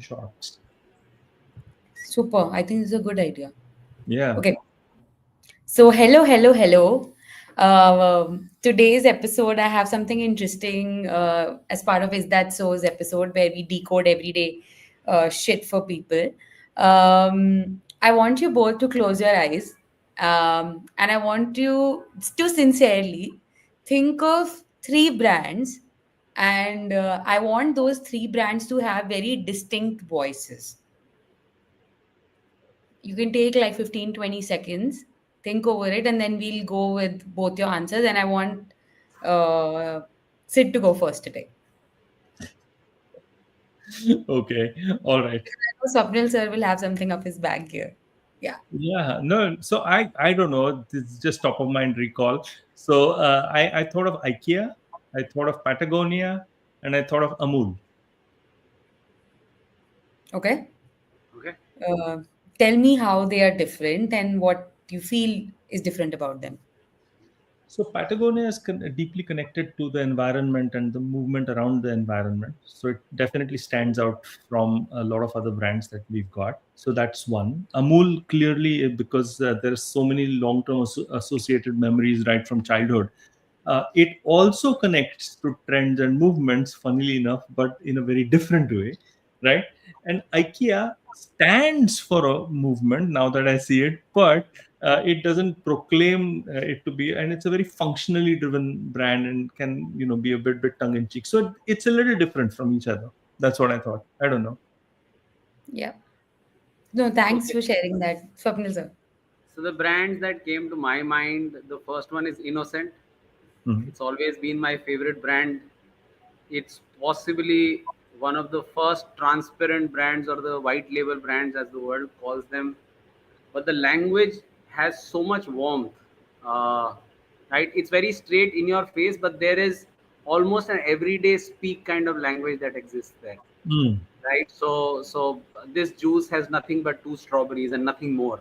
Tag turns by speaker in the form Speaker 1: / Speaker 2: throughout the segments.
Speaker 1: shorts.
Speaker 2: Super. I think it's a good idea.
Speaker 1: Yeah.
Speaker 2: Okay. So, hello, hello, hello. Today's episode, I have something interesting as part of Is That So's episode where we decode everyday shit for people. I want you both to close your eyes and I want you to sincerely think of three brands, and I want those three brands to have very distinct voices. You can take like 15-20 seconds, think over it, and then we'll go with both your answers. And I want uh, Sid to go first today.
Speaker 1: Okay. All right.
Speaker 2: I know Swapnil sir will have something up his bag here. Yeah.
Speaker 1: Yeah. No. So I don't know. This is just top of mind recall. So I thought of IKEA, I thought of Patagonia, and I thought of Amul.
Speaker 2: Okay.
Speaker 3: Okay.
Speaker 2: Uh, Tell me how they are different and what you feel is different about them.
Speaker 1: So Patagonia is deeply connected to the environment and the movement around the environment. So it definitely stands out from a lot of other brands that we've got. So that's one. Amul clearly because there's so many long-term associated memories right from childhood. It also connects to trends and movements, funnily enough, but in a very different way, right? And IKEA stands for a movement now that I see it, but it doesn't proclaim it to be, and it's a very functionally driven brand and can be a bit tongue in cheek. So it's a little different from each other. That's what I thought. I don't know.
Speaker 2: Yeah. No, thanks
Speaker 3: Okay.
Speaker 2: for sharing that, Swapnil sir.
Speaker 3: So the brands that came to my mind, the first one is Innocent.
Speaker 1: Mhm.
Speaker 3: It's always been my favorite brand. It's possibly one of the first transparent brands or the white label brands as the world calls them. But the language has so much warmth, uh, right? It's very straight in your face, but there is almost an everyday speak kind of language that exists there,
Speaker 1: Mm.
Speaker 3: right? So this juice has nothing but two strawberries and nothing more,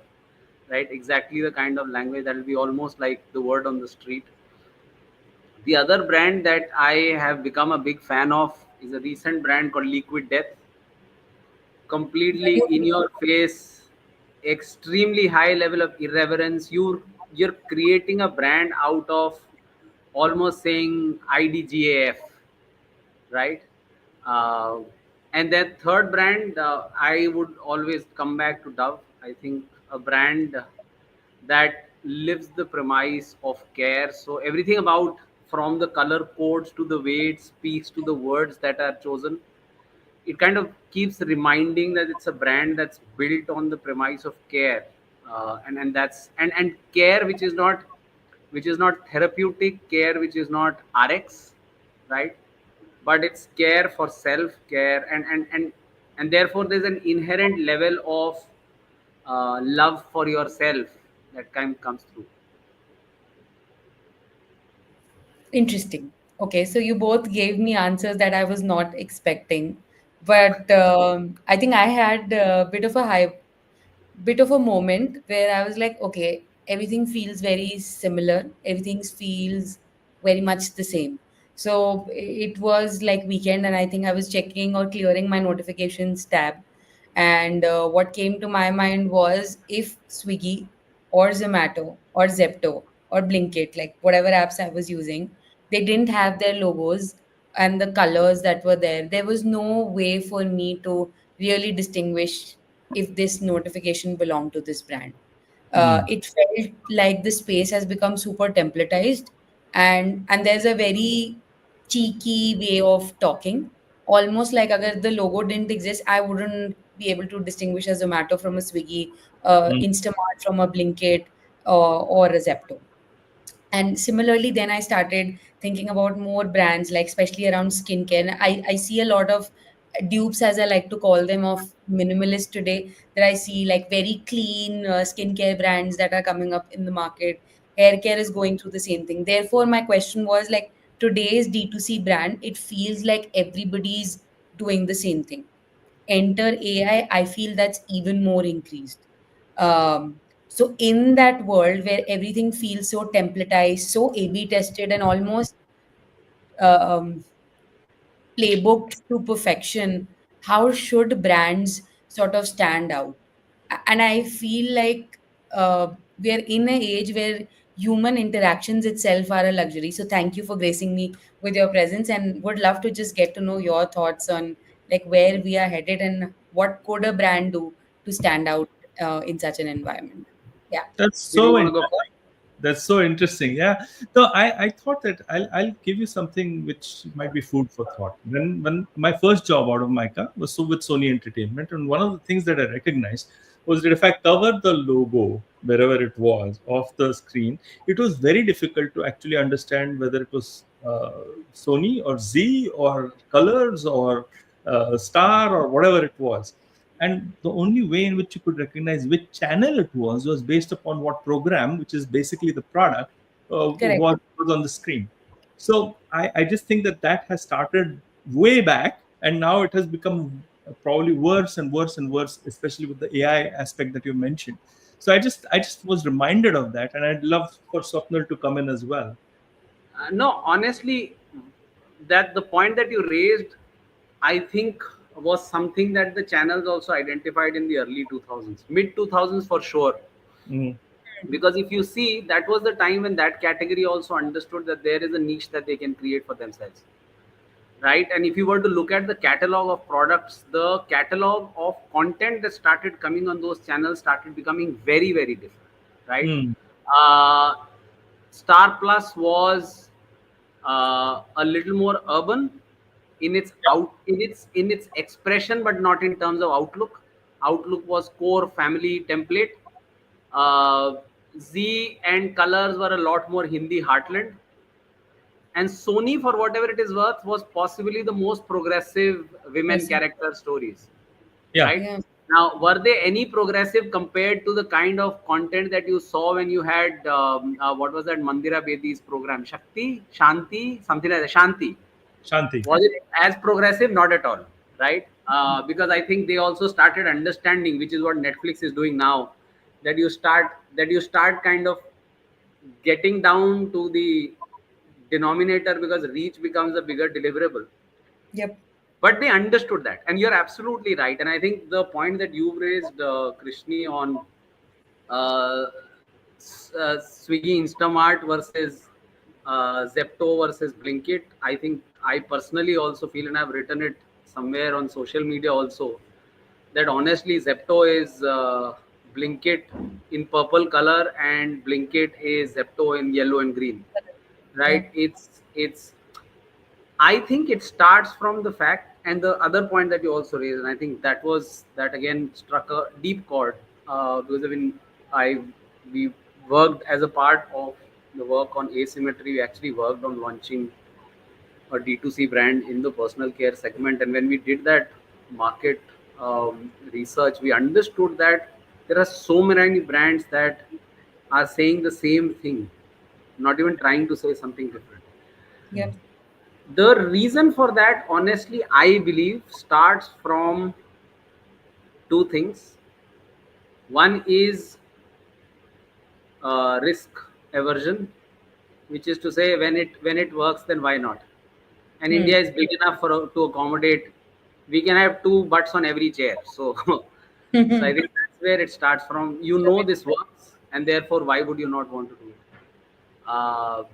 Speaker 3: right? Exactly the kind of language that will be almost like the word on the street. The other brand that I have become a big fan of is a recent brand called Liquid Death. Completely in your face, extremely high level of irreverence. You're creating a brand out of almost saying IDGAF, right? Uh, and then third brand, I would always come back to Dove. I think a brand that lives the premise of care. So everything about, from the color codes to the way it speaks to the words that are chosen, it kind of keeps reminding that it's a brand that's built on the premise of care, and that's and care which is not therapeutic care, which is not RX, right? But it's care for self care, and therefore there's an inherent level of love for yourself that kind comes through.
Speaker 2: Interesting. Okay, so you both gave me answers that I was not expecting, but I think I had a bit of a moment where I was like, okay, everything feels very similar. Everything feels very much the same. So it was like weekend, and I think I was checking or clearing my notifications tab, and what came to my mind was if Swiggy or Zomato or Zepto or Blinkit, like whatever apps I was using, they didn't have their logos and the colors that were there. There was no way for me to really distinguish if this notification belonged to this brand.
Speaker 1: Mm.
Speaker 2: It felt like the space has become super templatized, and there's a very cheeky way of talking. Almost like agar the logo didn't exist, I wouldn't be able to distinguish a Zomato from a Swiggy,
Speaker 1: Mm.
Speaker 2: Instamart from a Blinkit, or a Zepto. And similarly, then I started thinking about more brands, like especially around skincare. And I see a lot of dupes, as I like to call them, of minimalist today, that I see like very clean skincare brands that are coming up in the market. Hair care is going through the same thing. Therefore, my question was like, today's D2C brand, it feels like everybody's doing the same thing. Enter AI, I feel that's even more increased. So in that world where everything feels so templatized, so A/B tested, and almost uh, um, playbooked to perfection, how should brands sort of stand out? And I feel like we are in an age where human interactions itself are a luxury. So thank you for gracing me with your presence, and would love to just get to know your thoughts on like where we are headed and what could a brand do to stand out in such an environment. Yeah.
Speaker 1: That's
Speaker 3: Did you
Speaker 1: so
Speaker 3: want to go
Speaker 1: interesting.
Speaker 3: first?
Speaker 1: That's so interesting. Yeah. So I thought that I'll give you something which might be food for thought. When my first job out of Mica was so with Sony Entertainment, and one of the things that I recognized was that if I covered the logo wherever it was off the screen, it was very difficult to actually understand whether it was Sony or Z or Colors or Star or whatever it was. And the only way in which you could recognize which channel it was based upon what program, which is basically the product,
Speaker 2: Correct.
Speaker 1: was on the screen. So I just think that that has started way back, and now it has become probably worse and worse and worse, especially with the AI aspect that you mentioned. So I just was reminded of that, and I'd love for Swapnil to come in as well.
Speaker 3: No, honestly, that the point that you raised, I think, was something that the channels also identified in the early 2000s, mid 2000s for sure.
Speaker 1: Mm.
Speaker 3: Because if you see, that was the time when that category also understood that there is a niche that they can create for themselves, right? And if you were to look at the catalog of products, the catalog of content that started coming on those channels started becoming very, very different, right?
Speaker 1: Mm.
Speaker 3: uh, Star Plus was a little more urban in its expression, but not in terms of outlook. Outlook was core family template. uh, Z and Colors were a lot more Hindi heartland, and Sony, for whatever it is worth, was possibly the most progressive women
Speaker 2: Person.
Speaker 3: character stories,
Speaker 1: Yeah.
Speaker 3: right?
Speaker 2: Yeah.
Speaker 3: Now, were they any progressive compared to the kind of content that you saw when you had what was that Mandira Bedi's program, Shakti, Shanti, something like that, Shanti?
Speaker 1: Shanti.
Speaker 3: Was it as progressive? Not at all, right? Because I think they also started understanding, which is what Netflix is doing now, that you start kind of getting down to the denominator because reach becomes a bigger deliverable.
Speaker 2: Yep.
Speaker 3: But they understood that, and you're absolutely right. And I think the point that you've raised, Krishni, on uh, Swiggy Instamart versus Zepto versus Blinkit, I think I personally also feel, and I've written it somewhere on social media also, that honestly Zepto is Blinkit in purple color, and Blinkit is Zepto in yellow and green,
Speaker 2: Yeah.
Speaker 3: right? It's I think it starts from the fact, and the other point that you also raised, and I think that again struck a deep chord, because when I we worked as a part of the work on asymmetry, we actually worked on launching a D2C brand in the personal care segment, and when we did that market research, we understood that there are so many brands that are saying the same thing, not even trying to say something different.
Speaker 2: Yep.
Speaker 3: The reason for that, honestly, I believe, starts from two things. One is risk aversion, which is to say, when it works, then why not? And
Speaker 2: Hmm.
Speaker 3: India is big enough to accommodate. We can have two butts on every chair. So, so I think that's where it starts from. You know this works, and therefore, why would you not want to do it? Uh,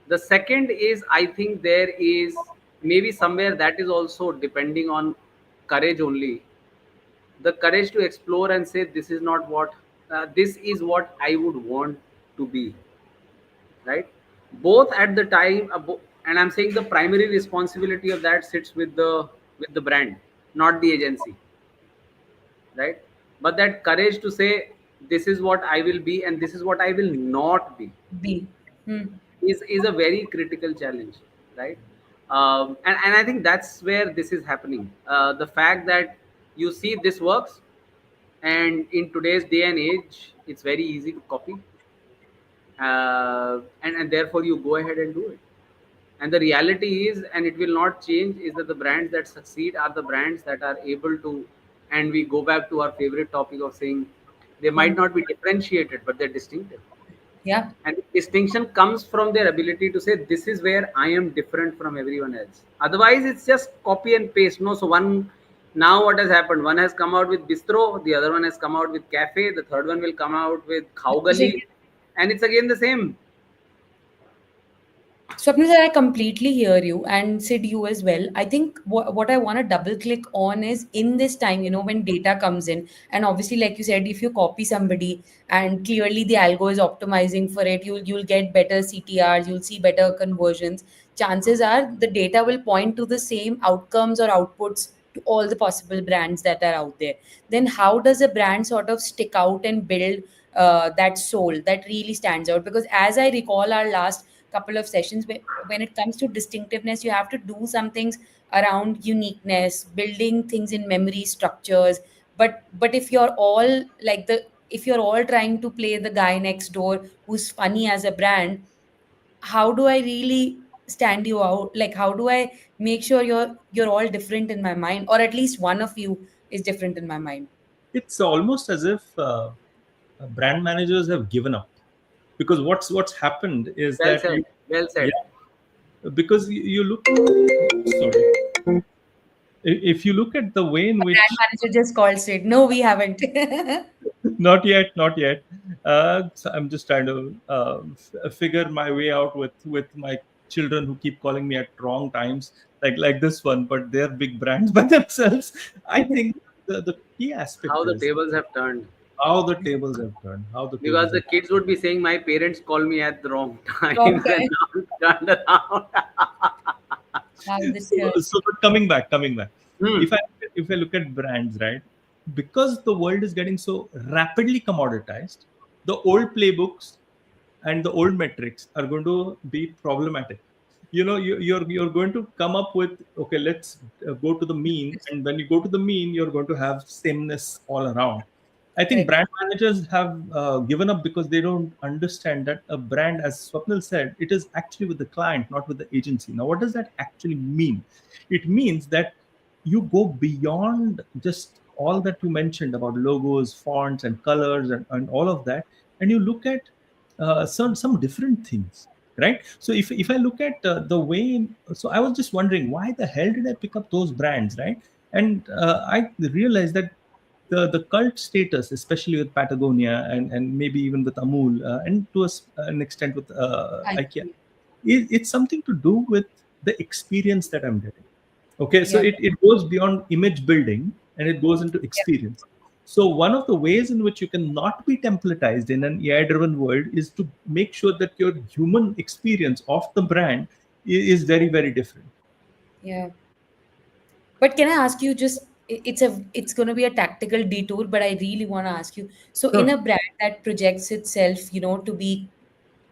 Speaker 3: the second is, I think there is maybe somewhere that is also depending on courage only, the courage to explore and say this is what I would want to be, right? Both at the time, and I'm saying the primary responsibility of that sits with the brand, not the agency, right? But that courage to say, this is what I will be and this is what I will not be,
Speaker 2: B. Hmm.
Speaker 3: is a very critical challenge, right? And I think that's where this is happening. The fact that you see this works, and in today's day and age, it's very easy to copy, and therefore you go ahead and do it. And the reality is, and it will not change, is that the brands that succeed are the brands that are able to, and we go back to our favorite topic of saying they
Speaker 2: Hmm.
Speaker 3: might not be differentiated, but they're distinctive.
Speaker 2: Yeah.
Speaker 3: And the distinction comes from their ability to say, this is where I am different from everyone else. Otherwise, it's just copy and paste. No, so one Now what has happened? One has come out with bistro, the other one has come out with cafe, the third one will come out with khaugali, and it's again the same.
Speaker 2: Swapnil sir, I completely hear you, and Sid, you as well. I think what I want to double click on is in this time, when data comes in, and obviously, like you said, if you copy somebody and clearly the algo is optimizing for it, you'll get better CTRs, you'll see better conversions. Chances are the data will point to the same outcomes or outputs to all the possible brands that are out there. Then how does a brand sort of stick out and build that soul that really stands out? Because as I recall our last couple of sessions, when it comes to distinctiveness, you have to do some things around uniqueness, building things in memory structures. But if you're all like the if you're all trying to play the guy next door who's funny as a brand, how do I really stand you out? Like, how do I make sure you're all different in my mind, or at least one of you is different in my mind?
Speaker 1: It's almost as if brand managers have given up, because what's happened is
Speaker 3: Well
Speaker 1: that
Speaker 3: said. Well said.
Speaker 1: because you look, sorry, if you look at the way in
Speaker 2: Brand
Speaker 1: which,
Speaker 2: manager just called Sid. No, we haven't.
Speaker 1: not yet, not yet. So I'm just trying to figure my way out with my children who keep calling me at wrong times, like this one, but they're big brands by themselves. I think the key aspect
Speaker 3: How the
Speaker 1: is
Speaker 3: tables have turned.
Speaker 1: how the tables have turned,
Speaker 3: Because the kids would be saying, my parents call me at the wrong
Speaker 2: Wrong
Speaker 3: times, and
Speaker 2: time.
Speaker 3: now it's turned around.
Speaker 2: How the turn.
Speaker 1: So but coming back,
Speaker 3: Hmm.
Speaker 1: if I look at brands, right, because the world is getting so rapidly commoditized, the old playbooks and the old metrics are going to be problematic. You're going to come up with, okay, let's go to the mean, and when you go to the mean, you're going to have sameness all around. I think
Speaker 2: Correct.
Speaker 1: brand managers have given up because they don't understand that a brand, as Swapnil said, it is actually with the client, not with the agency. Now, what does that actually mean? It means that you go beyond just all that you mentioned about logos, fonts, and colors, and all of that, and you look at some different things, right? So if I look at the way, so I was just wondering, why the hell did I pick up those brands, right? And I realized that the cult status, especially with Patagonia, and maybe even with Amul, and to an extent with
Speaker 2: I
Speaker 1: IKEA,
Speaker 2: see.
Speaker 1: it's something to do with the experience that I'm getting. Okay, so
Speaker 2: Yeah.
Speaker 1: it goes beyond image building and it goes into
Speaker 2: Yeah.
Speaker 1: experience. So one of the ways in which you can not be templatized in an AI driven world is to make sure that your human experience of the brand is very, very different.
Speaker 2: Yeah. But can I ask you just it's going to be a tactical detour, but I really want to ask you. So in
Speaker 1: Sure.
Speaker 2: a brand that projects itself, to be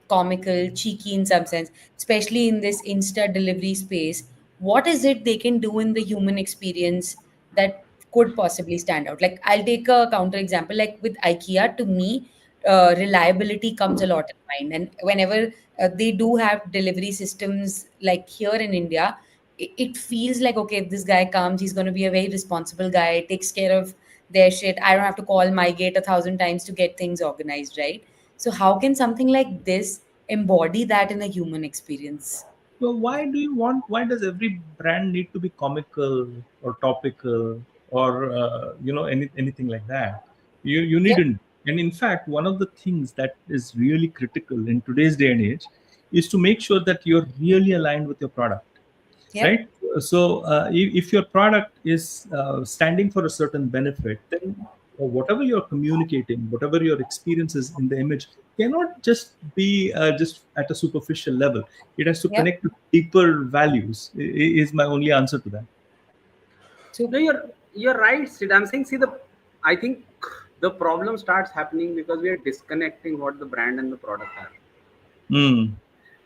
Speaker 2: comical, cheeky in some sense, especially in this Insta delivery space, what is it they can do in the human experience that could possibly stand out? Like, I'll take a counter example. Like with IKEA, to me, reliability comes a lot in mind. And whenever they do have delivery systems like here in India, it feels like, okay, if this guy comes, he's going to be a very responsible guy, takes care of their shit. I don't have to call my gate 1,000 times to get things organized, right? So how can something like this embody that in a human experience?
Speaker 1: So why does every brand need to be comical or topical or anything like that? You
Speaker 2: Yeah,
Speaker 1: needn't. And in fact, one of the things that is really critical in today's day and age is to make sure that you're really aligned with your product,
Speaker 2: yeah,
Speaker 1: right? So if your product is standing for a certain benefit, then whatever you're communicating, whatever your experience is in the image, cannot just be just at a superficial level. It has to
Speaker 2: yeah.
Speaker 1: connect to deeper values. Is my only answer to that.
Speaker 2: So
Speaker 3: No, you're right, Sid. I'm saying, see, I think the problem starts happening because we are disconnecting what the brand and the product are.
Speaker 1: Hmm.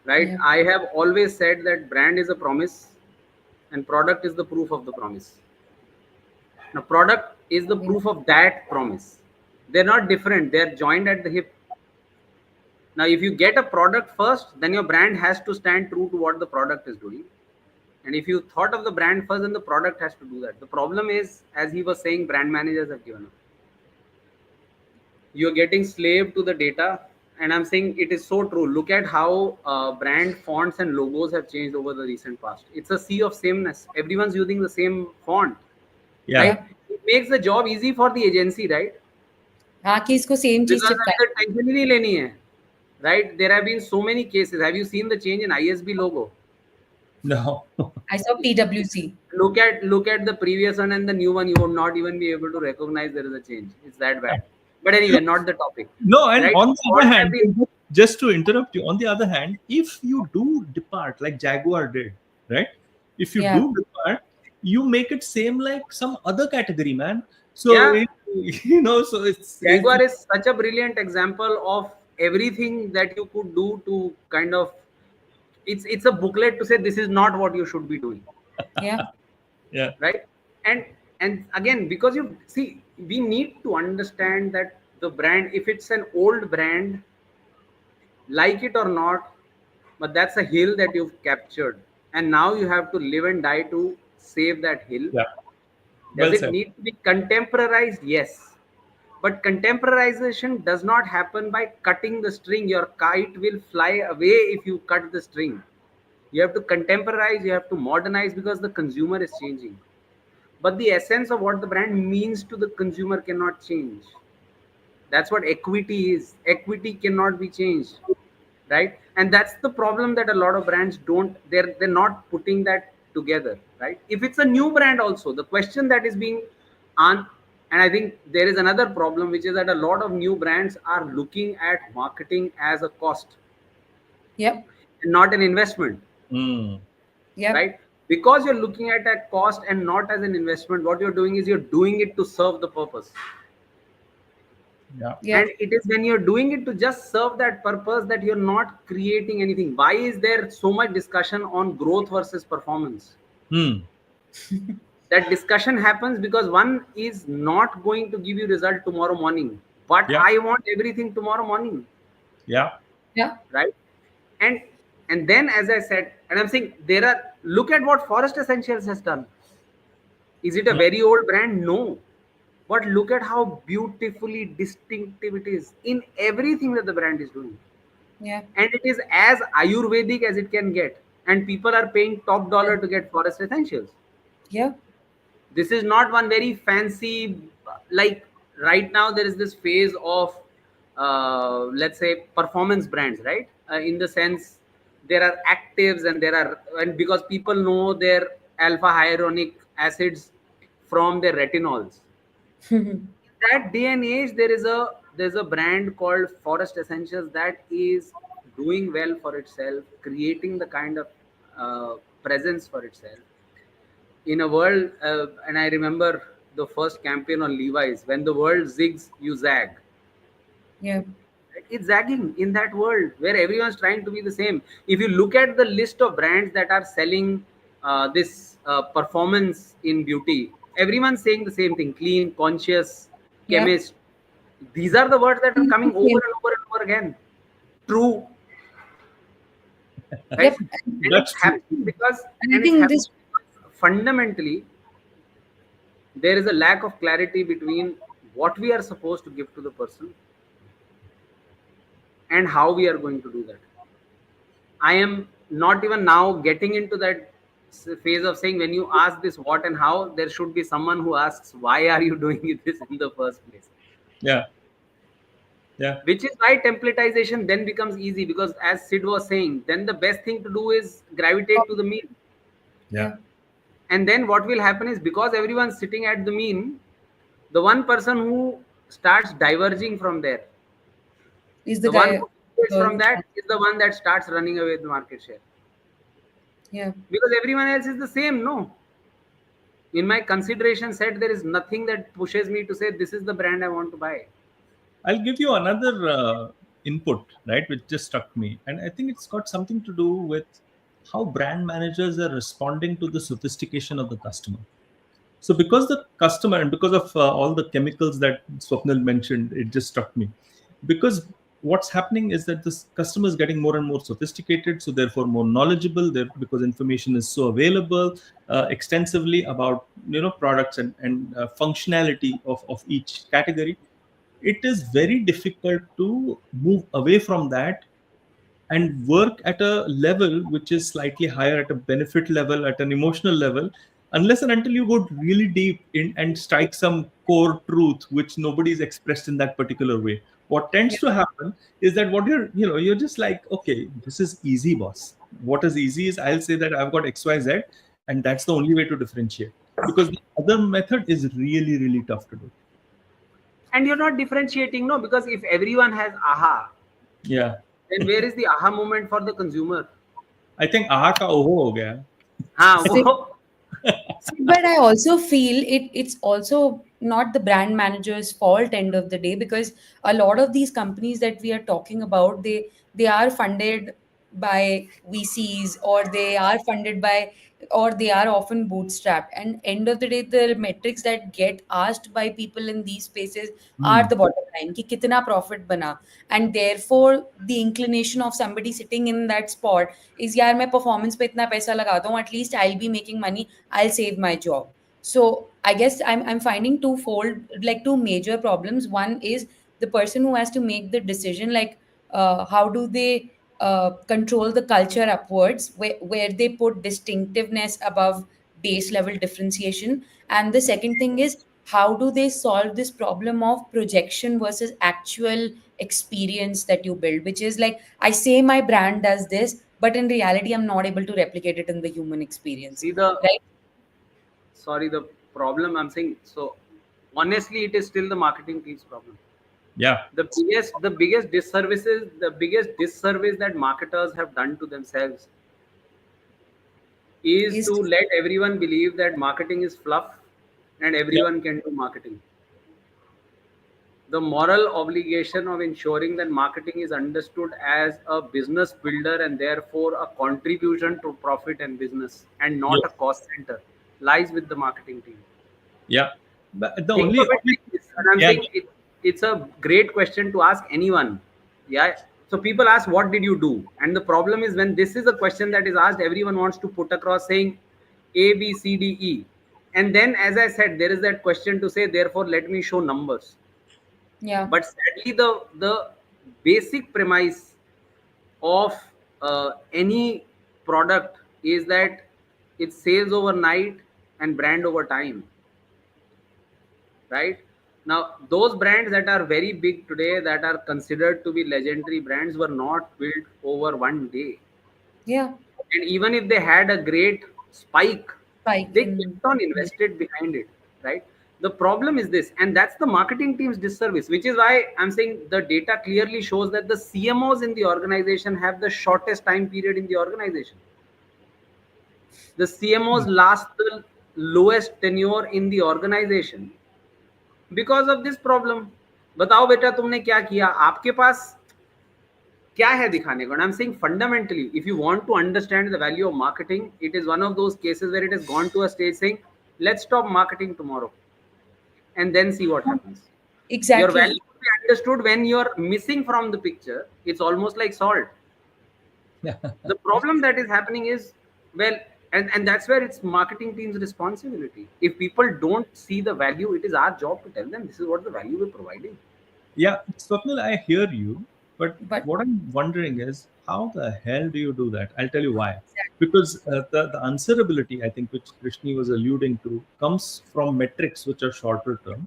Speaker 3: Right?
Speaker 2: yeah,
Speaker 3: I have always said that brand is a promise and product is the proof of the promise. Now, product is the
Speaker 2: yeah,
Speaker 3: proof of that promise. They're not different, they're joined at the hip. Now, if you get a product first, then your brand has to stand true to what the product is doing. And if you thought of the brand first, then the product has to do that. The problem is, as he was saying, brand managers have given up. You're getting slave to the data. And I'm saying it is so true. Look at how brand fonts and logos have changed over the recent past. It's a sea of sameness. Everyone's using the same font.
Speaker 1: Yeah.
Speaker 3: right? It makes the job easy for the agency, right?
Speaker 2: हाँ कि इसको same चीज
Speaker 3: Because
Speaker 2: चिपका
Speaker 3: अगर tension ही नहीं लेनी है, right? There have been so many cases. Have you seen the change in ISB logo?
Speaker 1: No.
Speaker 2: I saw PwC.
Speaker 3: Look at the previous one and the new one. You would not even be able to recognize there is a change. It's that bad. But anyway, not the topic.
Speaker 1: No, and
Speaker 3: Right?
Speaker 1: on the
Speaker 3: What
Speaker 1: other
Speaker 3: have
Speaker 1: hand,
Speaker 3: been-
Speaker 1: just to interrupt you, on the other hand, if you do depart like Jaguar did, right? If you
Speaker 2: Yeah.
Speaker 1: do depart, you make it same like some other category, man. So
Speaker 3: Yeah.
Speaker 1: so it's
Speaker 3: Jaguar is such a brilliant example of everything that you could do to kind of. It's a booklet to say this is not what you should be doing,
Speaker 2: Yeah.
Speaker 1: yeah,
Speaker 3: right? And again, because you see, we need to understand that the brand, if it's an old brand, like it or not, but that's a hill that you've captured, and now you have to live and die to save that hill.
Speaker 1: yeah.
Speaker 3: Does
Speaker 1: Well
Speaker 3: it
Speaker 1: said.
Speaker 3: need to be contemporarized? Yes. But contemporarization does not happen by cutting the string. Your kite will fly away if you cut the string. You have to contemporize, you have to modernize because the consumer is changing. But the essence of what the brand means to the consumer cannot change. That's what equity is. Equity cannot be changed, right? And that's the problem that a lot of brands don't. They're not putting that together, right? If it's a new brand, also the question that is being on, and I think there is another problem, which is that a lot of new brands are looking at marketing as a cost
Speaker 2: Yep.
Speaker 3: and not an investment,
Speaker 1: Mm.
Speaker 2: Yep.
Speaker 3: right? Because you're looking at a cost and not as an investment, what you're doing is you're doing it to serve the purpose.
Speaker 1: Yeah.
Speaker 2: Yep.
Speaker 3: And it is when you're doing it to just serve that purpose that you're not creating anything. Why is there so much discussion on growth versus performance?
Speaker 1: Hmm.
Speaker 3: That discussion happens because one is not going to give you result tomorrow morning, but
Speaker 1: Yeah.
Speaker 3: I want everything tomorrow morning,
Speaker 1: Yeah.
Speaker 2: Yeah.
Speaker 3: right? And then, as I said, and I'm saying, there are, look at what Forest Essentials has done. Is it a
Speaker 1: Hmm.
Speaker 3: very old brand? No. But look at how beautifully distinctive it is in everything that the brand is doing.
Speaker 2: Yeah.
Speaker 3: And it is as Ayurvedic as it can get. And people are paying top dollar to get Forest Essentials.
Speaker 2: Yeah.
Speaker 3: This is not one very fancy, like right now there is this phase of, let's say, performance brands, right? In the sense, there are actives and because people know their alpha hyaluronic acids from their retinols. That day and age, there's a brand called Forest Essentials that is doing well for itself, creating the kind of presence for itself in a world. And I remember the first campaign on Levi's, when the world zigs, you zag.
Speaker 2: Yeah.
Speaker 3: It's zagging in that world where everyone's trying to be the same. If you look at the list of brands that are selling this performance in beauty, everyone's saying the same thing: clean, conscious,
Speaker 2: Yeah.
Speaker 3: chemist. These are the words that are coming over
Speaker 2: Yep.
Speaker 3: and over and over again. True, right?
Speaker 2: Yep.
Speaker 3: And
Speaker 1: That's
Speaker 3: it's happening because,
Speaker 2: And I
Speaker 3: and it's
Speaker 2: think
Speaker 3: happening
Speaker 2: this.
Speaker 3: because fundamentally there is a lack of clarity between what we are supposed to give to the person and how we are going to do that. I am not even now getting into that phase of saying, when you ask this what and how, there should be someone who asks, why are you doing this in the first place?
Speaker 1: Yeah. Yeah.
Speaker 3: Which is why templatization then becomes easy, because as Sid was saying, then the best thing to do is gravitate to the mean.
Speaker 1: Yeah.
Speaker 3: And then what will happen is, because everyone's sitting at the mean, the one person who starts diverging from there,
Speaker 2: Is the
Speaker 3: the one
Speaker 2: guy.
Speaker 3: who deviates from that is the one that starts running away with the market share.
Speaker 2: Yeah.
Speaker 3: Because everyone else is the same. No, in my consideration set, there is nothing that pushes me to say this is the brand I want to buy.
Speaker 1: I'll give you another input, right, which just struck me. And I think it's got something to do with how brand managers are responding to the sophistication of the customer. So, because the customer and because of all the chemicals that Swapnil mentioned, it just struck me. Because what's happening is that this customer is getting more and more sophisticated, so therefore more knowledgeable. There, because information is so available extensively about products and functionality of each category. It is very difficult to move away from that and work at a level which is slightly higher, at a benefit level, at an emotional level, unless and until you go really deep in and strike some core truth which nobody's expressed in that particular way. What tends to happen is that what you're just like, okay, this is easy, boss. What is easy is I'll say that I've got XYZ, and that's the only way to differentiate. Because the other method is really, really tough to do.
Speaker 3: And you're not differentiating, no, because if everyone has aha,
Speaker 1: Yeah.
Speaker 3: then where is the aha moment for the consumer?
Speaker 1: I think aha ka oho ho gaya.
Speaker 3: हाँ,
Speaker 2: See,
Speaker 3: वो
Speaker 2: but I also feel it's also not the brand manager's fault end of the day, because a lot of these companies that we are talking about, they are funded by VCs, or they are funded by, or they are often bootstrapped, and end of the day the metrics that get asked by people in these spaces are the bottom line, ki kitna profit bana. And therefore the inclination of somebody sitting in that spot is, yaar मैं performance पे इतना पैसा लगाता हूँ, at least I'll be making money, I'll save my job. So I guess I'm finding twofold, like two major problems. One is the person who has to make the decision, like how do they control the culture upwards, where they put distinctiveness above base level differentiation. And the second thing is, how do they solve this problem of projection versus actual experience that you build, which is like, I say my brand does this, but in reality I'm not able to replicate it in the human experience,
Speaker 3: see the
Speaker 2: right?
Speaker 3: sorry, the problem I'm saying. So honestly, it is still the marketing team's problem.
Speaker 1: Yeah.
Speaker 3: The biggest disservice that marketers have done to themselves is
Speaker 2: Is
Speaker 3: to let everyone believe that marketing is fluff and everyone can do marketing. The moral obligation of ensuring that marketing is understood as a business builder and therefore a contribution to profit and business, and not
Speaker 1: Yes.
Speaker 3: a cost center, lies with the marketing team.
Speaker 1: Yeah. But the
Speaker 3: Think
Speaker 1: only
Speaker 3: of it like this, and I'm
Speaker 1: yeah.
Speaker 3: saying it's a great question to ask anyone. Yeah. So people ask, what did you do? And the problem is, when this is a question that is asked, everyone wants to put across saying A, B, C, D, E. And then, as I said, there is that question to say, therefore, let me show numbers.
Speaker 2: Yeah.
Speaker 3: But sadly, the basic premise of any product is that it's sales overnight and brand over time. Right now, those brands that are very big today, that are considered to be legendary brands, were not built over one day.
Speaker 2: Yeah.
Speaker 3: And even if they had a great spike,
Speaker 2: Spike
Speaker 3: they
Speaker 2: in.
Speaker 3: kept on invested behind it. Right. The problem is this, and that's the marketing team's disservice, which is why I'm saying the data clearly shows that the CMOs in the organization have the shortest time period in the organization. The CMOs last the lowest tenure in the organization because of this problem. बताओ बेटा तुमने क्या किया, आपके पास क्या है दिखाने को? And I'm saying fundamentally, if you want to understand the value of marketing, it is one of those cases where it has gone to a stage saying, let's stop marketing tomorrow and then see what happens. Your
Speaker 2: Exactly.
Speaker 3: value will be understood when you're missing from the picture. It's almost like salt. The problem that is happening is, well, and that's where it's marketing team's responsibility. If people don't see the value, it is our job to tell them this is what the value we're providing.
Speaker 1: Yeah, Swapnil, I hear you, but
Speaker 2: But
Speaker 1: what I'm wondering is, how the hell do you do that? I'll tell you why. Because the answerability, I think, which Krishni was alluding to, comes from metrics which are shorter term.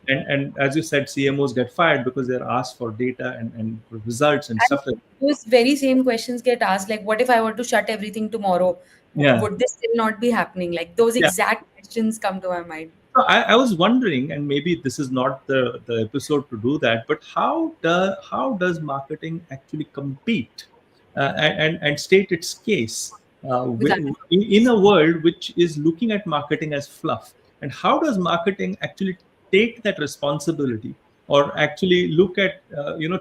Speaker 1: And as you said, CMOs get fired because they're asked for data and results and
Speaker 2: and
Speaker 1: stuff like that.
Speaker 2: those very same questions get asked, like, what if I were to shut everything tomorrow?
Speaker 1: Yeah.
Speaker 2: Would this still not be happening? Like, those
Speaker 1: Yeah.
Speaker 2: exact questions come to my mind.
Speaker 1: So I was wondering, and maybe this is not the episode to do that, but how does marketing actually compete and state its case
Speaker 2: With others.
Speaker 1: in a world which is looking at marketing as fluff? And how does marketing actually take that responsibility, or actually look at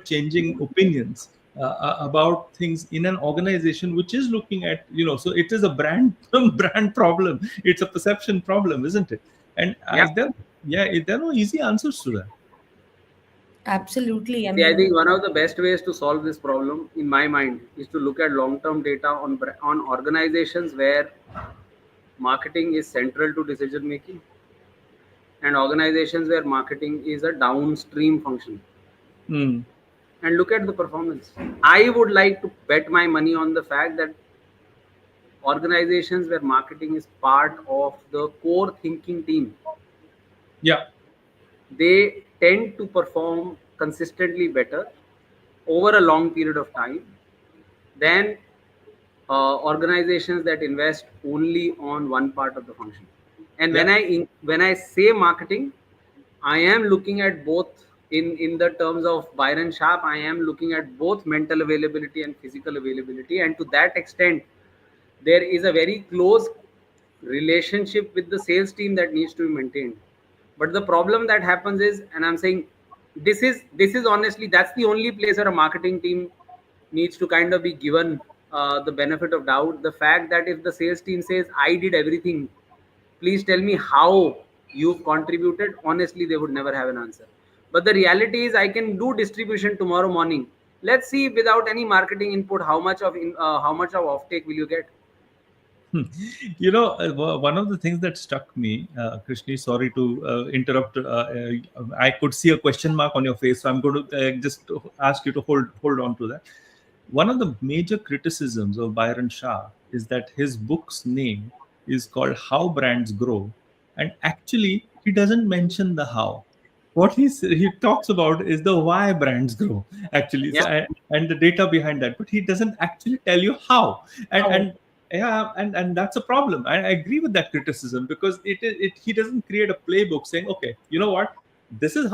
Speaker 1: changing opinions about things in an organization which is looking at, so it is a brand brand problem, it's a perception problem, isn't it? And there are no easy answers to that.
Speaker 2: Absolutely. I
Speaker 3: See, I think
Speaker 2: mean,
Speaker 3: one of the best ways to solve this problem, in my mind, is to look at long-term data on organizations where marketing is central to decision making, and organizations where marketing is a downstream function.
Speaker 1: Mm.
Speaker 3: And look at the performance. I would like to bet my money on the fact that organizations where marketing is part of the core thinking team,
Speaker 1: Yeah.
Speaker 3: they tend to perform consistently better over a long period of time than organizations that invest only on one part of the function. And
Speaker 1: Yeah.
Speaker 3: when I say marketing, I am looking at both in the terms of Byron Sharp. I am looking at both mental availability and physical availability, and to that extent, there is a very close relationship with the sales team that needs to be maintained. But the problem that happens is, and I'm saying this is honestly, that's the only place where a marketing team needs to kind of be given the benefit of doubt. The fact that if the sales team says I did everything, please tell me how you've contributed, honestly they would never have an answer. But the reality is I can do distribution tomorrow morning. Let's see, without any marketing input, how much of offtake will you get?
Speaker 1: One of the things that struck me, Krishni, sorry to interrupt. I could see a question mark on your face, so I'm going to just ask you to hold on to that. One of the major criticisms of Byron Shah is that his book's name is called How Brands Grow, and actually he doesn't mention the how. What he talks about is the why brands grow, actually. So,
Speaker 3: Yeah.
Speaker 1: and the data behind that, but he doesn't actually tell you how. and
Speaker 2: Oh.
Speaker 1: and yeah, and that's a problem. I agree with that criticism, because he doesn't create a playbook saying, okay, you know what, this is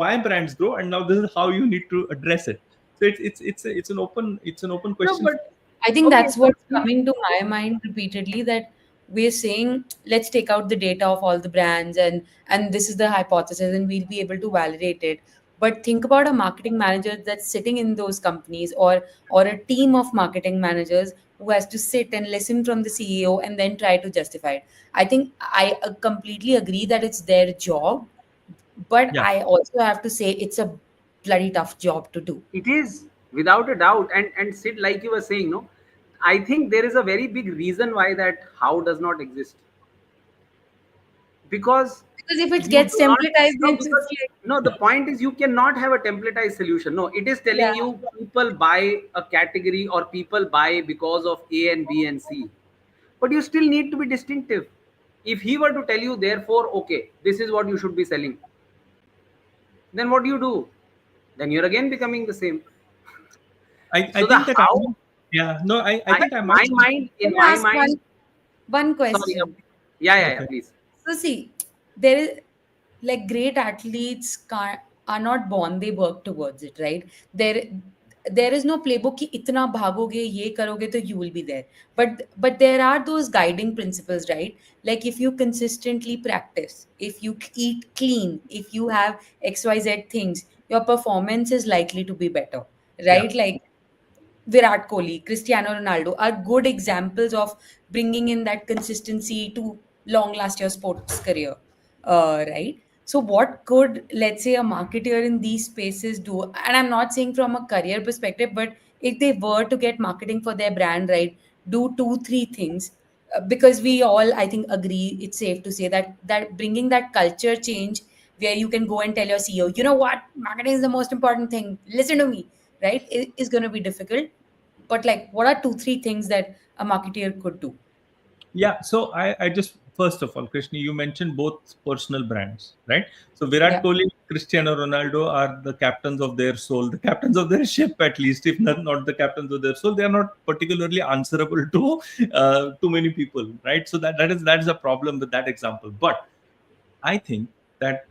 Speaker 1: why brands grow, and now this is how you need to address it. So it's an open
Speaker 3: No,
Speaker 1: question.
Speaker 3: but
Speaker 2: I think
Speaker 3: okay.
Speaker 2: that's what's coming to my mind repeatedly, that we're saying let's take out the data of all the brands, and this is the hypothesis and we'll be able to validate it. But think about a marketing manager that's sitting in those companies, or a team of marketing managers who has to sit and listen from the CEO and then try to justify it. I think I completely agree that it's their job, but
Speaker 1: Yeah.
Speaker 2: I also have to say it's a bloody tough job to do.
Speaker 3: It is, without a doubt. And Sid, like you were saying, no, I think there is a very big reason why that how does not exist. Because
Speaker 2: Because if it
Speaker 3: you
Speaker 2: gets
Speaker 3: do not,
Speaker 2: templatized,
Speaker 3: no,
Speaker 2: then it's
Speaker 3: because
Speaker 2: like,
Speaker 3: no, the point is you cannot have a templatized solution. No, it is
Speaker 2: yeah.
Speaker 3: telling you people buy a category, or people buy because of A and B and C, but you still need to be distinctive. If he were to tell you, therefore, okay, this is what you should be selling, then what do you do? Then you're again becoming the same.
Speaker 1: I
Speaker 3: So the
Speaker 1: think that
Speaker 3: how,
Speaker 1: yeah, no, I think I
Speaker 3: my
Speaker 1: must.
Speaker 3: mind, in
Speaker 2: Can
Speaker 3: my
Speaker 2: I ask
Speaker 3: mind,
Speaker 2: one
Speaker 3: sorry,
Speaker 2: question?
Speaker 3: yeah,
Speaker 1: Okay.
Speaker 3: please.
Speaker 2: So see, there is, like, great athletes are not born; they work towards it, right? There is no playbook कि इतना भागोगे ये करोगे तो you will be there. But there are those guiding principles, right? Like if you consistently practice, if you eat clean, if you have XYZ things, your performance is likely to be better,
Speaker 1: Yeah.
Speaker 2: right? Like Virat Kohli, Cristiano Ronaldo are good examples of bringing in that consistency to long last your sports career, right? So, what could, let's say, a marketer in these spaces do? And I'm not saying from a career perspective, but if they were to get marketing for their brand, right, do two, three things. Because we all, I think, agree it's safe to say that bringing that culture change where you can go and tell your CEO, you know what, marketing is the most important thing. Listen to me, right? Is going to be difficult. But like, what are two, three things that a marketer could do?
Speaker 1: Yeah, so I just, first of all, Krishna, you mentioned both personal brands, right? So
Speaker 2: Yeah.
Speaker 1: Virat Kohli, Cristiano Ronaldo are the captains of their soul, the captains of their ship, at least, if not the captains of their soul. They are not particularly answerable to too many people, right? So that is a problem with that example. But I think that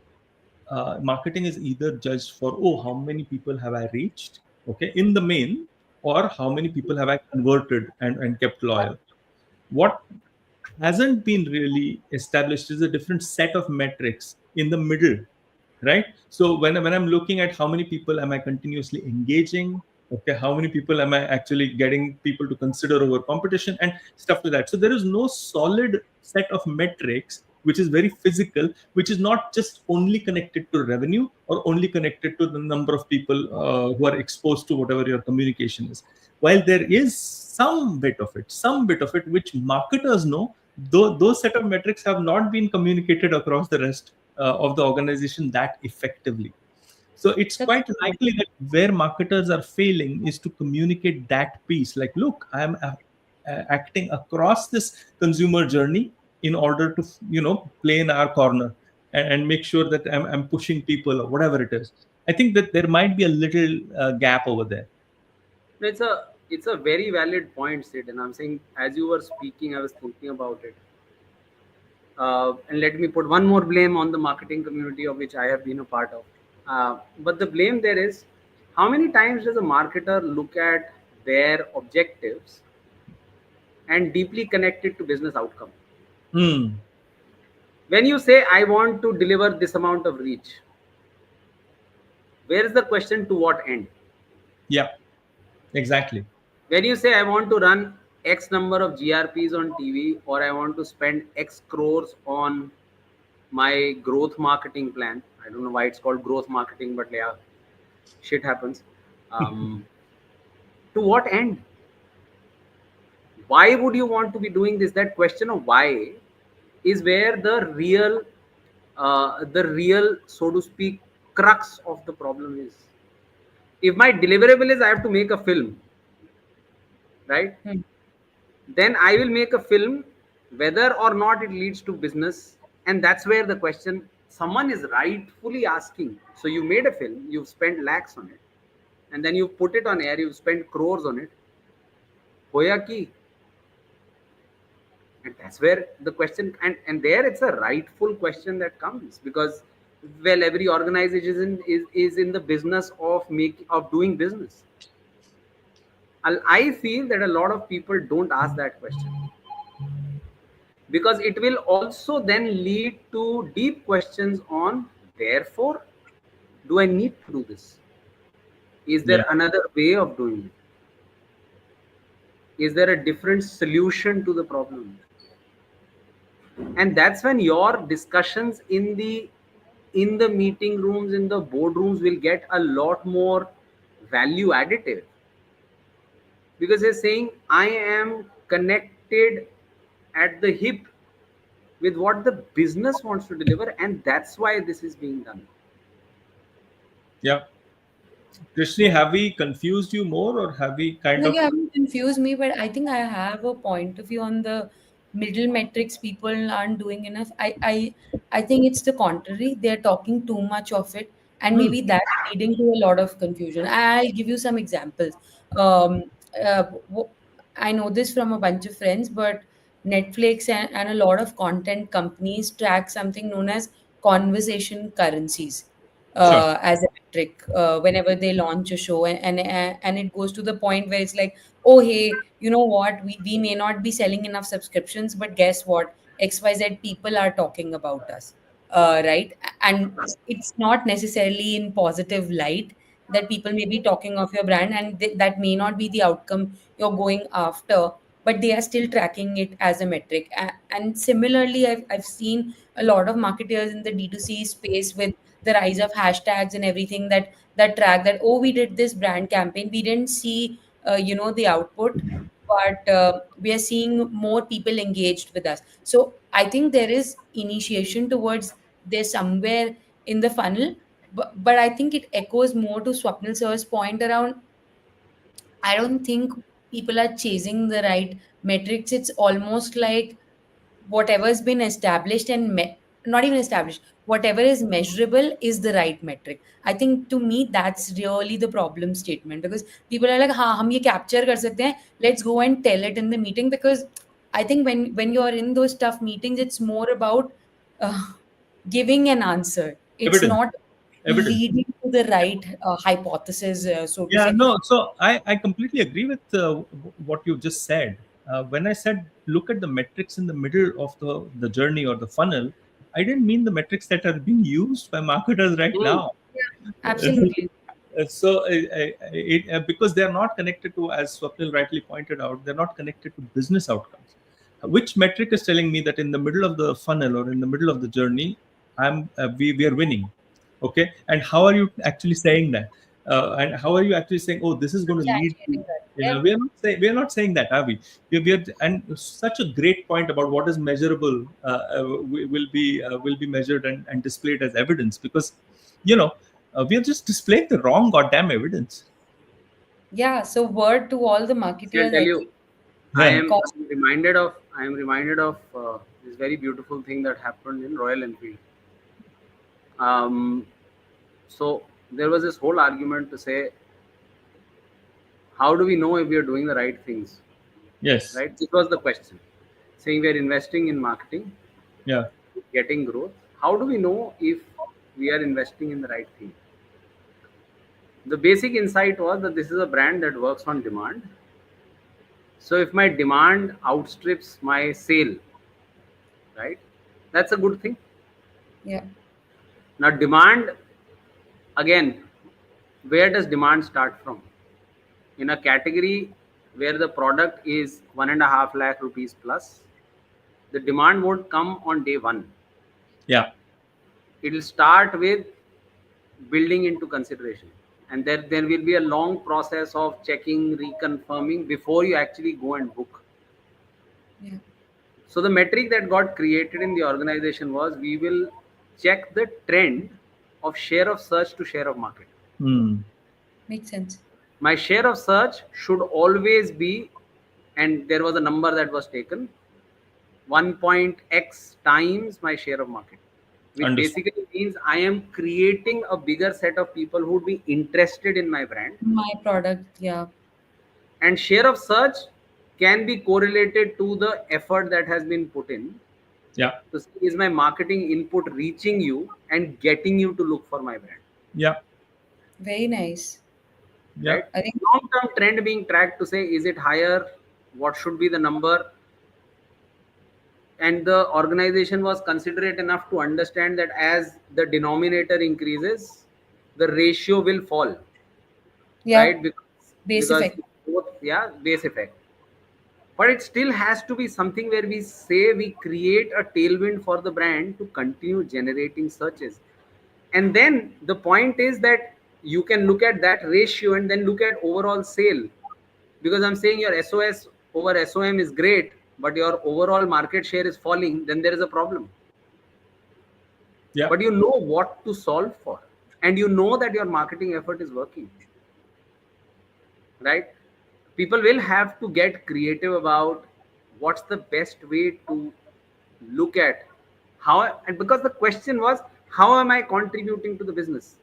Speaker 1: marketing is either judged for, oh, how many people have I reached, okay, in the main, or how many people have I converted and kept loyal. What hasn't been really established is a different set of metrics in the middle, right? So when I'm looking at how many people am I continuously engaging, okay, how many people am I actually getting people to consider over competition and stuff like that. So there is no solid set of metrics which is very physical, which is not just only connected to revenue or only connected to the number of people who are exposed to whatever your communication is. While there is some bit of it which marketers know, though those set of metrics have not been communicated across the rest of the organization that effectively. So it's
Speaker 2: That's
Speaker 1: quite
Speaker 2: true.
Speaker 1: likely that where marketers are failing is to communicate that piece. Like, look, acting across this consumer journey in order to play in our corner and make sure that I'm pushing people or whatever it is. I think that there might be a little gap over there.
Speaker 3: It's a very valid point, Sid, and I'm saying as you were speaking, I was thinking about it. And let me put one more blame on the marketing community of which I have been a part of. But the blame there is, how many times does a marketer look at their objectives and deeply connect it to business outcome?
Speaker 1: Hmm.
Speaker 3: When you say, I want to deliver this amount of reach, where is the question to what end?
Speaker 1: Yeah, exactly.
Speaker 3: When you say, I want to run X number of GRPs on TV, or I want to spend X crores on my growth marketing plan. I don't know why it's called growth marketing, but yeah, shit happens. To what end? Why would you want to be doing this? That question of why is where the real, so to speak, crux of the problem is. If my deliverable is I have to make a film, right?
Speaker 2: Hmm.
Speaker 3: Then I will make a film, whether or not it leads to business. And that's where the question someone is rightfully asking. So you made a film, you've spent lakhs on it, and then you put it on air, you've spent crores on it. Hoya ki? And that's where the question, and there it's a rightful question that comes, because well, every organization is in the business of doing business. I feel that a lot of people don't ask that question, because it will also then lead to deep questions on, therefore, do I need to do this? Is there
Speaker 1: Yeah.
Speaker 3: another way of doing it? Is there a different solution to the problem? And that's when your discussions in the meeting rooms, in the boardrooms, will get a lot more value additive, because they're saying, I am connected at the hip with what the business wants to deliver, and that's why this is being done.
Speaker 1: Yeah. Krishni, have we confused you more, or have we kind
Speaker 2: No,
Speaker 1: of?
Speaker 2: you haven't confused me, but I think I have a point of view on the middle metrics people aren't doing enough. I think it's the contrary. They're talking too much of it, and
Speaker 1: Hmm.
Speaker 2: maybe that's leading to a lot of confusion. I'll give you some examples. Um, uh, w- I know this from a bunch of friends, but Netflix and a lot of content companies track something known as conversation currencies
Speaker 1: Sure.
Speaker 2: as a metric whenever they launch a show, and it goes to the point where it's like, oh hey, you know what, we may not be selling enough subscriptions, but guess what, XYZ people are talking about us, right? And it's not necessarily in positive light that people may be talking of your brand, and that may not be the outcome you're going after, but they are still tracking it as a metric. And similarly, I've seen a lot of marketers in the D2C space with the rise of hashtags and everything that track that, oh, we did this brand campaign, we didn't see the output, but we are seeing more people engaged with us. So I think there is initiation towards there somewhere in the funnel, but I think it echoes more to Swapnil sir's point around, I don't think people are chasing the right metrics. It's almost like whatever's been established and not even established, whatever is measurable is the right metric. I think to me that's really the problem statement, because people are like, हाँ हम ये capture कर सकते हैं, let's go and tell it in the meeting. Because I think when you're in those tough meetings, it's more about uh, giving an answer. It's
Speaker 1: Evidence.
Speaker 2: not
Speaker 1: Evidence.
Speaker 2: leading to the right hypothesis, so to
Speaker 1: Yeah,
Speaker 2: say.
Speaker 1: no. So I completely agree with what you just said. When I said look at the metrics in the middle of the journey or the funnel, I didn't mean the metrics that are being used by marketers right
Speaker 3: Hmm.
Speaker 1: now.
Speaker 2: Yeah, absolutely.
Speaker 1: Because they are not connected to, as Swapnil rightly pointed out, they're not connected to business outcomes. Which metric is telling me that in the middle of the funnel or in the middle of the journey, we are winning? Okay, and how are you actually saying that? And how are you actually saying, oh, this is going to lead to?
Speaker 2: Substantiating that. Yep.
Speaker 1: We are not saying that, are we? We are, and such a great point about what is measurable will be measured and displayed as evidence, because you know we are just displaying the wrong goddamn evidence.
Speaker 2: Yeah, so word to all the
Speaker 3: See, I'll
Speaker 2: marketers,
Speaker 3: tell
Speaker 2: I
Speaker 3: you,
Speaker 2: think.
Speaker 3: I
Speaker 1: Yeah.
Speaker 3: am
Speaker 2: Cost.
Speaker 3: reminded of this very beautiful thing that happened in Royal Enfield. Um, so there was this whole argument to say, how do we know if we are doing the right things?
Speaker 1: Yes.
Speaker 3: Right? This was the question. Saying we are investing in marketing,
Speaker 1: Yeah.
Speaker 3: getting growth. How do we know if we are investing in the right thing? The basic insight was that this is a brand that works on demand. So if my demand outstrips my sale, right, that's a good thing.
Speaker 2: Yeah.
Speaker 3: Now, demand, again, where does demand start from? In a category where the product is 1.5 lakh rupees plus, the demand won't come on day one.
Speaker 1: Yeah.
Speaker 3: It will start with building into consideration, and there will be a long process of checking, reconfirming before you actually go and book.
Speaker 2: Yeah.
Speaker 3: So the metric that got created in the organization was, we will check the trend of share of search to share of market.
Speaker 1: Hmm.
Speaker 2: Makes sense.
Speaker 3: My share of search should always be, and there was a number that was taken, 1.x times my share of market, which
Speaker 1: Understood.
Speaker 3: basically means I am creating a bigger set of people who would be interested in my brand.
Speaker 2: My product. Yeah.
Speaker 3: And share of search can be correlated to the effort that has been put in.
Speaker 1: Yeah.
Speaker 3: So is my marketing input reaching you and getting you to look for my brand,
Speaker 1: Yeah.
Speaker 2: Very nice.
Speaker 1: Yeah.
Speaker 3: right?
Speaker 2: I think.
Speaker 3: Long term trend being tracked to say, is it higher, what should be the number? And the organization was considerate enough to understand that as the denominator increases, the ratio will fall,
Speaker 2: Yeah.
Speaker 3: right?
Speaker 2: Base
Speaker 3: Because
Speaker 2: effect.
Speaker 3: both, yeah, base effect. But it still has to be something where we say we create a tailwind for the brand to continue generating searches. And then the point is that you can look at that ratio and then look at overall sale. Because I'm saying your SOS over SOM is great, but your overall market share is falling, then there is a problem.
Speaker 1: Yeah.
Speaker 3: But you know what to solve for, and you know that your marketing effort is working, right? People will have to get creative about what's the best way to look at how, and because the question was, how am I contributing to the business?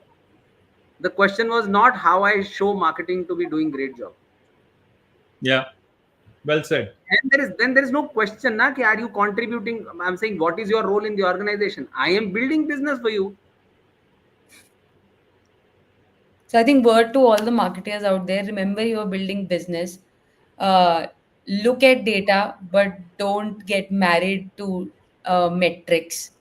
Speaker 3: The question was not how I show marketing to be doing great job.
Speaker 1: Yeah. Well said.
Speaker 3: And there is no question na, ki, are you contributing? I'm saying, what is your role in the organization? I am building business for you.
Speaker 2: So I think word to all the marketers out there, remember you're building business. Uh, Look at data, but don't get married to metrics.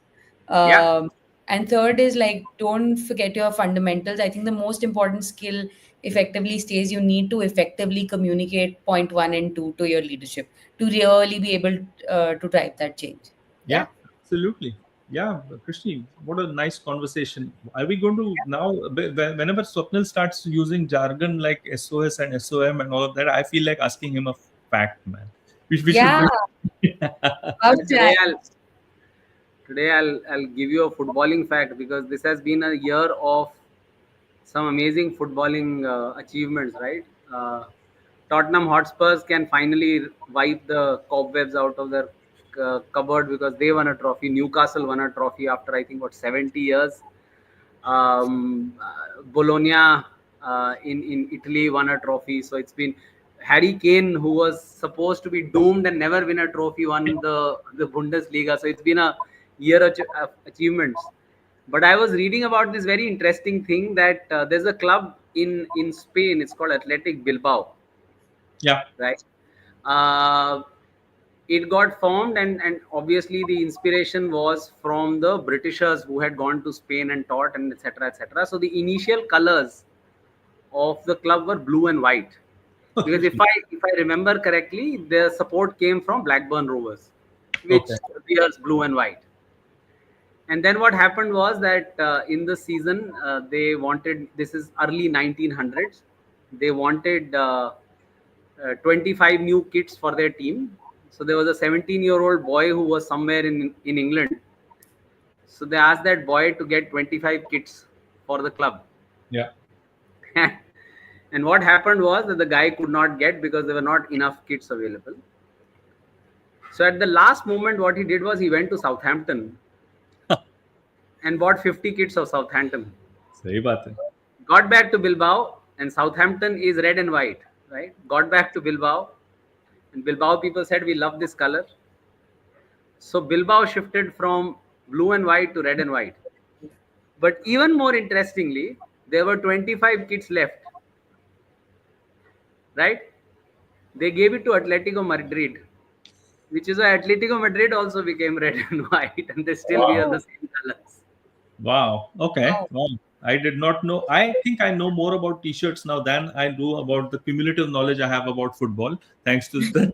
Speaker 3: Yeah.
Speaker 2: Um, and third is like, don't forget your fundamentals. I think the most important skill effectively stays, you need to effectively communicate point one and two to your leadership to really be able to drive that change.
Speaker 1: Yeah.
Speaker 2: Yeah.
Speaker 1: Absolutely. Yeah. Krishni, what a nice conversation. Are we going to now, whenever Swapnil starts using jargon like SOS and SOM and all of that, I feel like asking him a fact, man. We should
Speaker 2: Yeah.
Speaker 1: do.
Speaker 2: About
Speaker 3: Today
Speaker 2: time.
Speaker 3: I'll give you a footballing fact, because this has been a year of some amazing footballing achievements, right? Tottenham Hotspurs can finally wipe the cobwebs out of their cupboard, because they won a trophy. Newcastle won a trophy after, I think, what, 70 years. Bologna in Italy won a trophy. So it's been Harry Kane, who was supposed to be doomed and never win a trophy, won the Bundesliga. So it's been a year of achievements. But I was reading about this very interesting thing that there's a club in Spain. It's called Athletic Bilbao,
Speaker 1: Yeah.
Speaker 3: right? Uh, it got formed, and obviously the inspiration was from the Britishers who had gone to Spain and taught, and etc., etc. So the initial colors of the club were blue and white, because if I remember correctly, the support came from Blackburn Rovers, which
Speaker 1: Okay.
Speaker 3: wears blue and white. And then what happened was that in the season, they wanted, this is early 1900s, they wanted 25 new kits for their team. So there was a 17-year-old boy who was somewhere in England. So they asked that boy to get 25 kits for the club.
Speaker 1: Yeah.
Speaker 3: And what happened was that the guy could not get, because there were not enough kits available. So at the last moment, what he did was he went to Southampton and bought 50 kits of Southampton.
Speaker 1: सही बात है.
Speaker 3: Got back to Bilbao, and Southampton is red and white, right? Got back to Bilbao, and Bilbao people said, we love this color. So Bilbao shifted from blue and white to red and white. But even more interestingly, there were 25 kits left, right? They gave it to Atletico Madrid, which is why Atletico Madrid also became red and white, and they still wear the same colors.
Speaker 1: Wow. Okay.
Speaker 2: Wow.
Speaker 1: Wow. I did not know. I think I know more about t-shirts now than I do about the cumulative knowledge I have about football, thanks to the.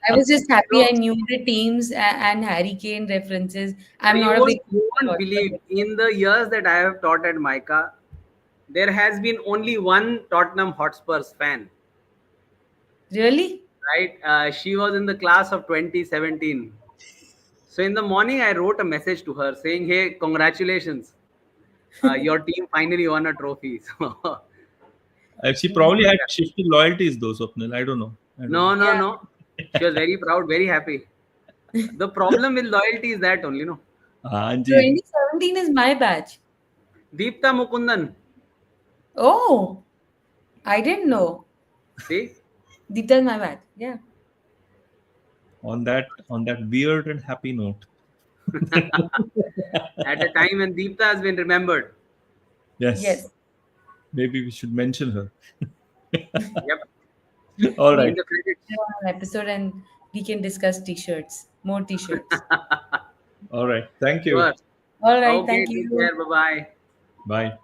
Speaker 2: I was just happy I knew the teams and Harry Kane references. I'm not a big
Speaker 3: You won't
Speaker 2: football
Speaker 3: believe,
Speaker 2: fan.
Speaker 3: in the years that I have taught at Micah, there has been only one Tottenham Hotspurs fan,
Speaker 2: Really?
Speaker 3: right? She was in the class of 2017. So in the morning, I wrote a message to her saying, hey, congratulations. Your team finally won a trophy. So,
Speaker 1: She probably had shifted loyalties, though, Swapnil. I don't know.
Speaker 3: no.
Speaker 2: Yeah.
Speaker 3: She was very proud, very happy. The problem with loyalty is that only, no.
Speaker 1: हाँ जी.
Speaker 2: 2017 is my batch.
Speaker 3: Deepta Mukundan,
Speaker 2: Oh, I didn't know.
Speaker 3: see?
Speaker 2: Deepta is my batch. Yeah.
Speaker 1: On that weird and happy note.
Speaker 3: At a time when Deepta has been remembered.
Speaker 1: Yes.
Speaker 2: Yes.
Speaker 1: Maybe we should mention her.
Speaker 3: Yep.
Speaker 1: All
Speaker 3: In
Speaker 1: right.
Speaker 3: the credits.
Speaker 2: An episode and we can discuss t-shirts. More t-shirts.
Speaker 1: All right. Thank you.
Speaker 3: Sure.
Speaker 2: All right.
Speaker 3: Okay,
Speaker 2: Thank
Speaker 3: take
Speaker 2: you.
Speaker 3: care. Bye-bye.
Speaker 1: Bye.